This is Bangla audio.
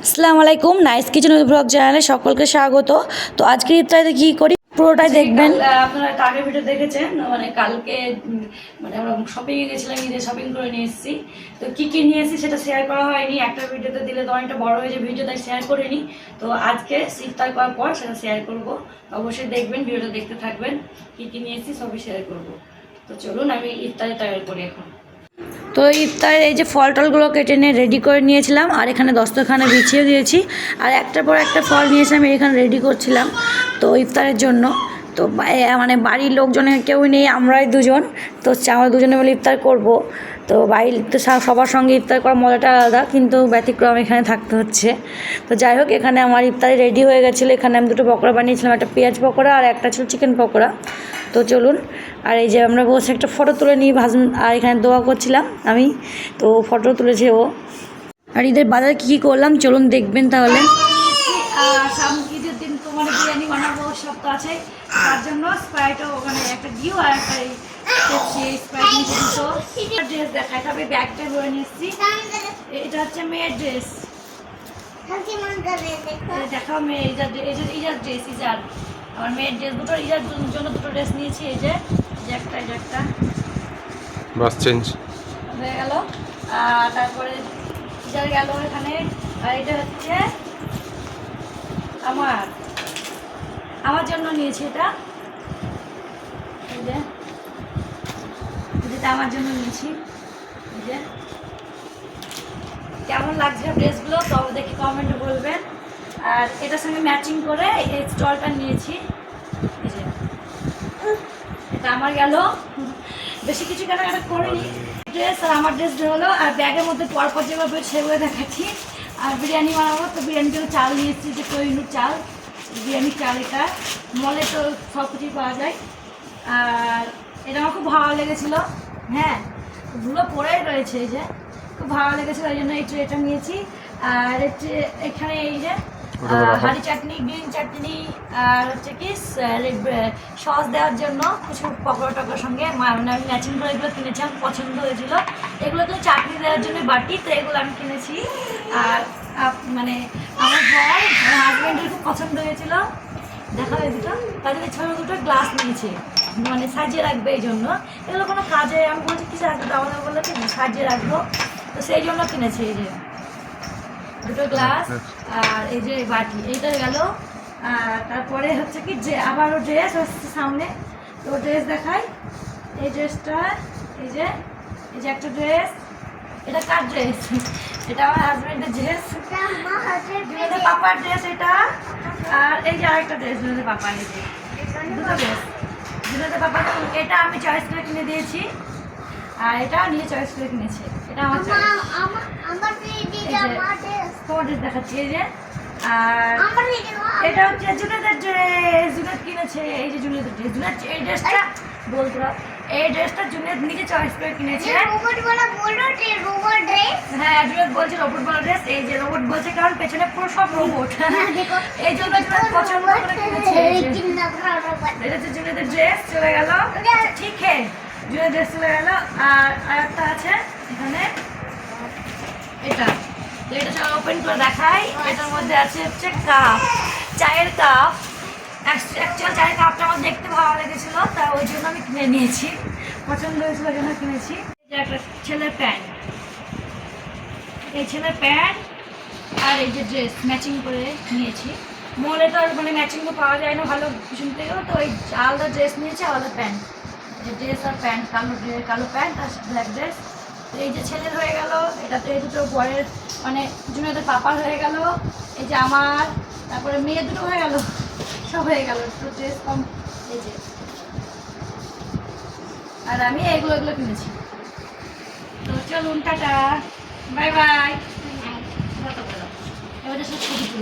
আসসালামু আলাইকুম, নাইস কিচেন ব্লগ চ্যানেলে সকলকে স্বাগত। তো আজকে ইফতারিতে কী করি পুরোটাই দেখবেন। আপনারা আগের ভিডিও দেখেছেন, মানে কালকে মানে আমরা শপিংয়ে গেছিলাম, ঈদের শপিং করে নিয়ে এসেছি। তো কী কী নিয়ে এসেছি সেটা শেয়ার করা হয়নি, একটা ভিডিওতে দিলে তো অনেকটা বড় হয়ে যায় ভিডিও, তাই শেয়ার করিনি। তো আজকে ইফতার করার পর সেটা শেয়ার করব, অবশ্যই দেখবেন, ভিডিওটা দেখতে থাকবেন। কী কী নিয়ে এসেছি সবই শেয়ার করব। তো চলুন আমি ইফতারি তৈরি করি এখন। তো ইফতারের এই যে ফল টলগুলো কেটে নিয়ে রেডি করে নিয়েছিলাম, আর এখানে দস্তরখানে বিছিয়ে দিয়েছি, আর একটার পর একটা ফল নিয়েছিলাম এখানে রেডি করছিলাম তো ইফতারের জন্য। তো মানে বাড়ির লোকজনের কেউই নেই, আমরাই দুজন। তো আমরা দুজনে মিলে ইফতার করব। তো বাড়ির তো সবার সঙ্গে ইফতার করার মজাটা আলাদা, কিন্তু ব্যতিক্রম এখানে থাকতে হচ্ছে। তো যাই হোক, এখানে আমার ইফতারি রেডি হয়ে গেছিলো। এখানে আমি দুটো পকোড়া বানিয়েছিলাম, একটা পেঁয়াজ পকোড়া আর একটা ছিল চিকেন পকোড়া। তো চলুন, আর এই যে আমরা বসে একটা ফটো তুলে নিই আর এখানে দোয়া করছিলাম আমি, তো ফটো তুলেছে ও। আর ঈদের বাজারে কী কী করলাম চলুন দেখবেন তাহলে। ঈদের দিন তো মানে বিরিয়ানি বানাবো, সব তো আছে, তার জন্য স্প্রাইটও মানে একটা ডিউ আর একটা স্প্রাইট নিচে দিতো। ড্রেস দেখায়, তবে ব্যাগটা ভরে নিয়ে এসেছি। এটা হচ্ছে মেয়ের ড্রেস, দেখাও মেয়ে ইজার ড্রেস, ইজার আমার মেয়ের ড্রেস দুটো, ইজার জন্য দুটো ড্রেস নিয়েছি। এই যে একটা, এই যে একটা বাস চেঞ্জ হয়ে গেল। আর তারপরে ইজার গেল এখানে। আর এটা হচ্ছে আমার জন্য নিয়েছি, এটা এই যে যেটা আমার জন্য নিয়েছি। এই যে কেমন লাগছে ড্রেসগুলো তো দেখি কমেন্টে বলবেন। আর এটার সঙ্গে ম্যাচিং করে এই স্টলটা নিয়েছি। এই যে এটা আমার গেল, বেশি কিছু কেনাকাটা করিনি। ড্রেস আর আমার ড্রেস হলো, আর ব্যাগের মধ্যে পরপর যেভাবে সেগুলো দেখাচ্ছি। আর বিরিয়ানি বানাবো, তো বিরিয়ানির জন্য চাল নিয়ে এসেছি, যে কোহিনুর চাল, বিরিয়ানির চাল। এটা মলে তো সব কিছুই পাওয়া যায়। আর এটা আমার খুব ভালো লেগেছিলো, হ্যাঁ ধুলো পড়েই রয়েছে। এই যে খুব ভালো লেগেছিলো, ওই জন্য এই ট্রেটা নিয়েছি। আর এখানে এই যে হাঁড়ি চাটনি, গ্রিন চাটনি, আর হচ্ছে কি সস দেওয়ার জন্য কিছু পকোড়া টকোড়ার সঙ্গে আমি ম্যাচিং করে এগুলো কিনেছি, আমার পছন্দ হয়েছিল। এগুলো তো চাটনি দেওয়ার জন্য বাটি, তো এগুলো আমি কিনেছি। আর মানে আমার হাজব্যান্ডের খুব পছন্দ হয়েছিল, দেখা হয়ে দুটো, তার জন্য ছোটো দুটো গ্লাস নিয়েছি, মানে সাজিয়ে রাখবে এই জন্য। এগুলো কোনো কাজে আমি বলছি কিছু রাখবো, আমাদের বললো কি সাজিয়ে রাখবো, তো সেই জন্য কিনেছি। এই যে দুটো গ্লাস আর এই যে বাটি, এইটা গেল। আর তারপরে হচ্ছে কি যে আবারও ড্রেস হচ্ছে সামনে, তো ড্রেস দেখাই। এই ড্রেসটা, এই যে একটা ড্রেস, এটা কার ড্রেস? এটা আমার হাজব্যান্ডের ড্রেস, জুনেদের পাপার ড্রেস এটা। আর এই যে আরেকটা ড্রেস জুনেদের পাপার, এই যে দুটো ড্রেস জুনেদের পাপার। এটা আমি চয়েস করে কিনে দিয়েছি, আর এটা নিয়ে চয়েস করে কিনেছি। এটা আমার তোমার ড্রেস দেখাচ্ছি। এই যে আর এটা হচ্ছে জুনেদের ড্রেস, জুনেদ কিনেছে। এই যে জুনেদের ড্রেস, জুনেদ এই ড্রেসটা বলতে এই ড্রেসটা জুনেদ নিজে চয়েস করে কিনেছে। হ্যাঁ জুনেদ বলছে রোবট বলা ড্রেস, এই যে রোবট বলছে কারণ পেছনে পুরো সব রোবট, এই জন্য জুনেদ পছন্দ করে কিনেছে। এটা হচ্ছে জুনেদের ড্রেস, চলে গেল ঠিক হ্যাঁ, জুনেদের ড্রেস চলে গেল। আর একটা আছে এখানে, এটা তো এটা সব ওপেন করে দেখাই। এটার মধ্যে আছে হচ্ছে কাপ, চায়ের কাপ। অ্যাকচুয়াল চায়ের কাপটা আমার দেখতে ভালো লেগেছিলো, তা ওই জন্য আমি কিনে নিয়েছি, পছন্দ হয়েছিল ওই জন্য কিনেছি। এই যে একটা ছেলের প্যান্ট, এই ছেলের প্যান্ট আর এই যে ড্রেস ম্যাচিং করে নিয়েছি। মলে তো আর মানে ম্যাচিং তো পাওয়া যায় না ভালো পিছন থেকেও, তো ওই আলাদা ড্রেস নিয়েছি, আলাদা প্যান্ট। ড্রেস আর প্যান্ট, কালো প্যান্ট আর ব্ল্যাক ড্রেস। এই যে ছেলের হয়ে গেল, এটা তো এই দুটো বরের মানে জুনেদের পাপার হয়ে গেল। এই যে আমার, তারপরে মেয়ে দুটো হয়ে গেল, সব হয়ে গেল তো ড্রেস কম। এই যে আর আমি এগুলো কিনেছি। তো চলুন টাটা, বাই বাই। এবারে সব ছবি তুলি।